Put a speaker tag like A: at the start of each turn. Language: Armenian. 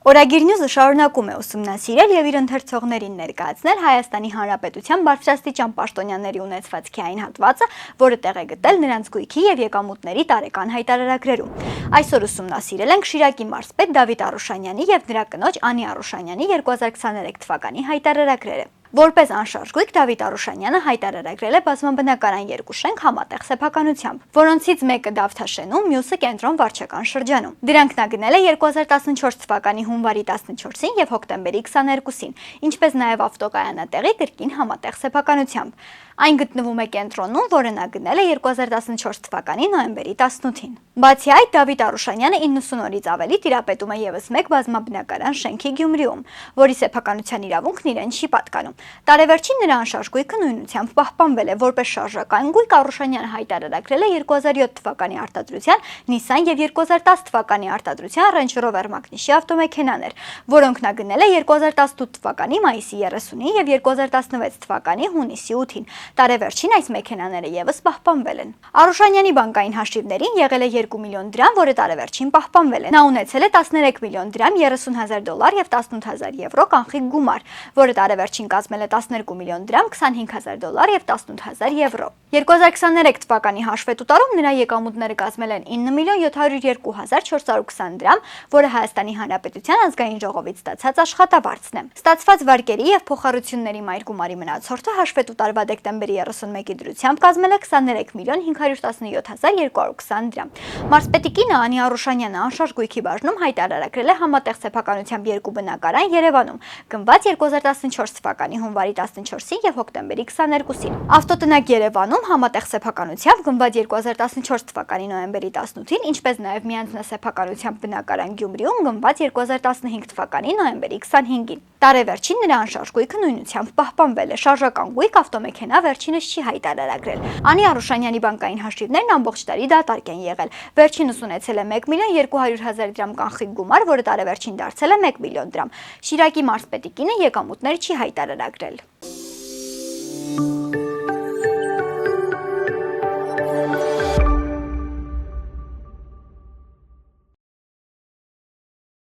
A: Օրագիր Նյուզը շարունակում է ուսումնասիրել եւ իր ընթերցողներին ներկայացնել Հայաստանի Հանրապետության բարձրաստիճան պաշտոնյաների ունեցվածքի այն հատվածը, որը տեղ է գտել նրանց գույքի եւ եկամուտների տարեկան հայտարարագրերում։ Այսօր ուսումնասիրել ենք Շիրակի մարզպետ Դավիթ Արուշանյանի եւ նրա կնոջ Անի Արուշանյանի 2023 թվականի հայտարարագրերը։ Որպես անշարժ գույք Դավիթ Արուշանյանը հայտարարագրել է բազմաբնակարան երկու շենք համատեղ սեփականությամբ, որոնցից մեկը Դավթաշենում, մյուսը Կենտրոն վարչական շրջանում։ Դրանք նա գնել է 2014 թվականի հունվարի 14-ին եւ հոկտեմբերի 22-ին, ինչպես նաեւ ավտոկայանատեղի կրկին համատեղ սեփականությամբ։ Այն գտնվում է Կենտրոնում, որը նա գնել է 2014 թվականի նոյեմբերի 18-ին։ Բացի այդ, Դավիթ Արուշանյանը 90 օրից ավելի տիրապետում է եւս մեկ բազմաբնակարան շենքի Գյումրիում, որի սեփականության իրավունքն իրեն չի պատկանում։ Տարեվերջին նրա անշարժ գույքը նույնությամբ պահպանվել է, որպես շարժական գույք Արուշանյանը հայտարարագրել է 2007 թվականի արտադրության Nissan եւ 2010 թվականի արտադրության Range Rover Magnishi ավտոմեքենաներ, որոնք նա գնել է 2018 թվականի մայիսի 30-ին եւ 2016 թվականի հունիսի 8-ին։ Տարեվերջին այս մեքենաները եւս պահպանվել են։ Արուշանյանի բանկային հաշիվներին եղել է 2 միլիոն դրամ, որը տարեվերջին պահպանվել է։ Նա ունեցել է 13 միլիոն դրամ, 30,000 դոլար եւ 18,000 եվրո կանխիկ գումար, որը տարեվերջին կազմել է 12 միլիոն դրամ, 25,000 դոլար եւ 18,000 եվրո։ 2023 թվականի հաշվետու տարում նրա եկամուտները կազմել են 9 միլիոն 702,420 դրամ, որը Հայաստանի Հանրապետության ազգային ժողովից ստացած աշխատավարձն է։ Ստացված վարկերի եւ փոխառությունների մայր գումարի մնացորդը հաշվետու տարվա դեկտեմբերի 31-ի դրությամբ կազմել է 23 միլիոն 517,220 դրամ։ Մարզպետի կինը Անի Արուշանյանը անշարժ գույքի բաժնում հայտարարագրել է համատեղ սեփականությամբ երկու բնակարան Երևանում, գնված 2014 թվականի հունվարի 14-ին եւ հոկտեմբերի 22-ին։ Ավտոտնակ Երևանում համատեղ սեփականությամբ գնված 2014 թվականի նոյեմբերի 18-ին, ինչպես նաեւ միանձնասեփականությամբ բնակարան Գյումրիում գնված 2015 թվականի նոյեմբերի 25-ին։ Տարեվերջին նրա անշարժ գույքը նույնությամբ պահպանվել է։ Շարժական գույք ավտոմեքենա վերջինս չի հայտարարագրել։ Անի Արուշանյանի բանկային հաշիվներն ամբողջ տարի դատարկ են եղել։ Վերջինս ունեցել է 1 միլիոն 200,000 դրամ կանխիկ գումար, որը տարեվերջին դարձել է 1 միլիոն դրամ։ Շիրակի մարզպետի կինը եկամուտներ չի հայտարարագրել։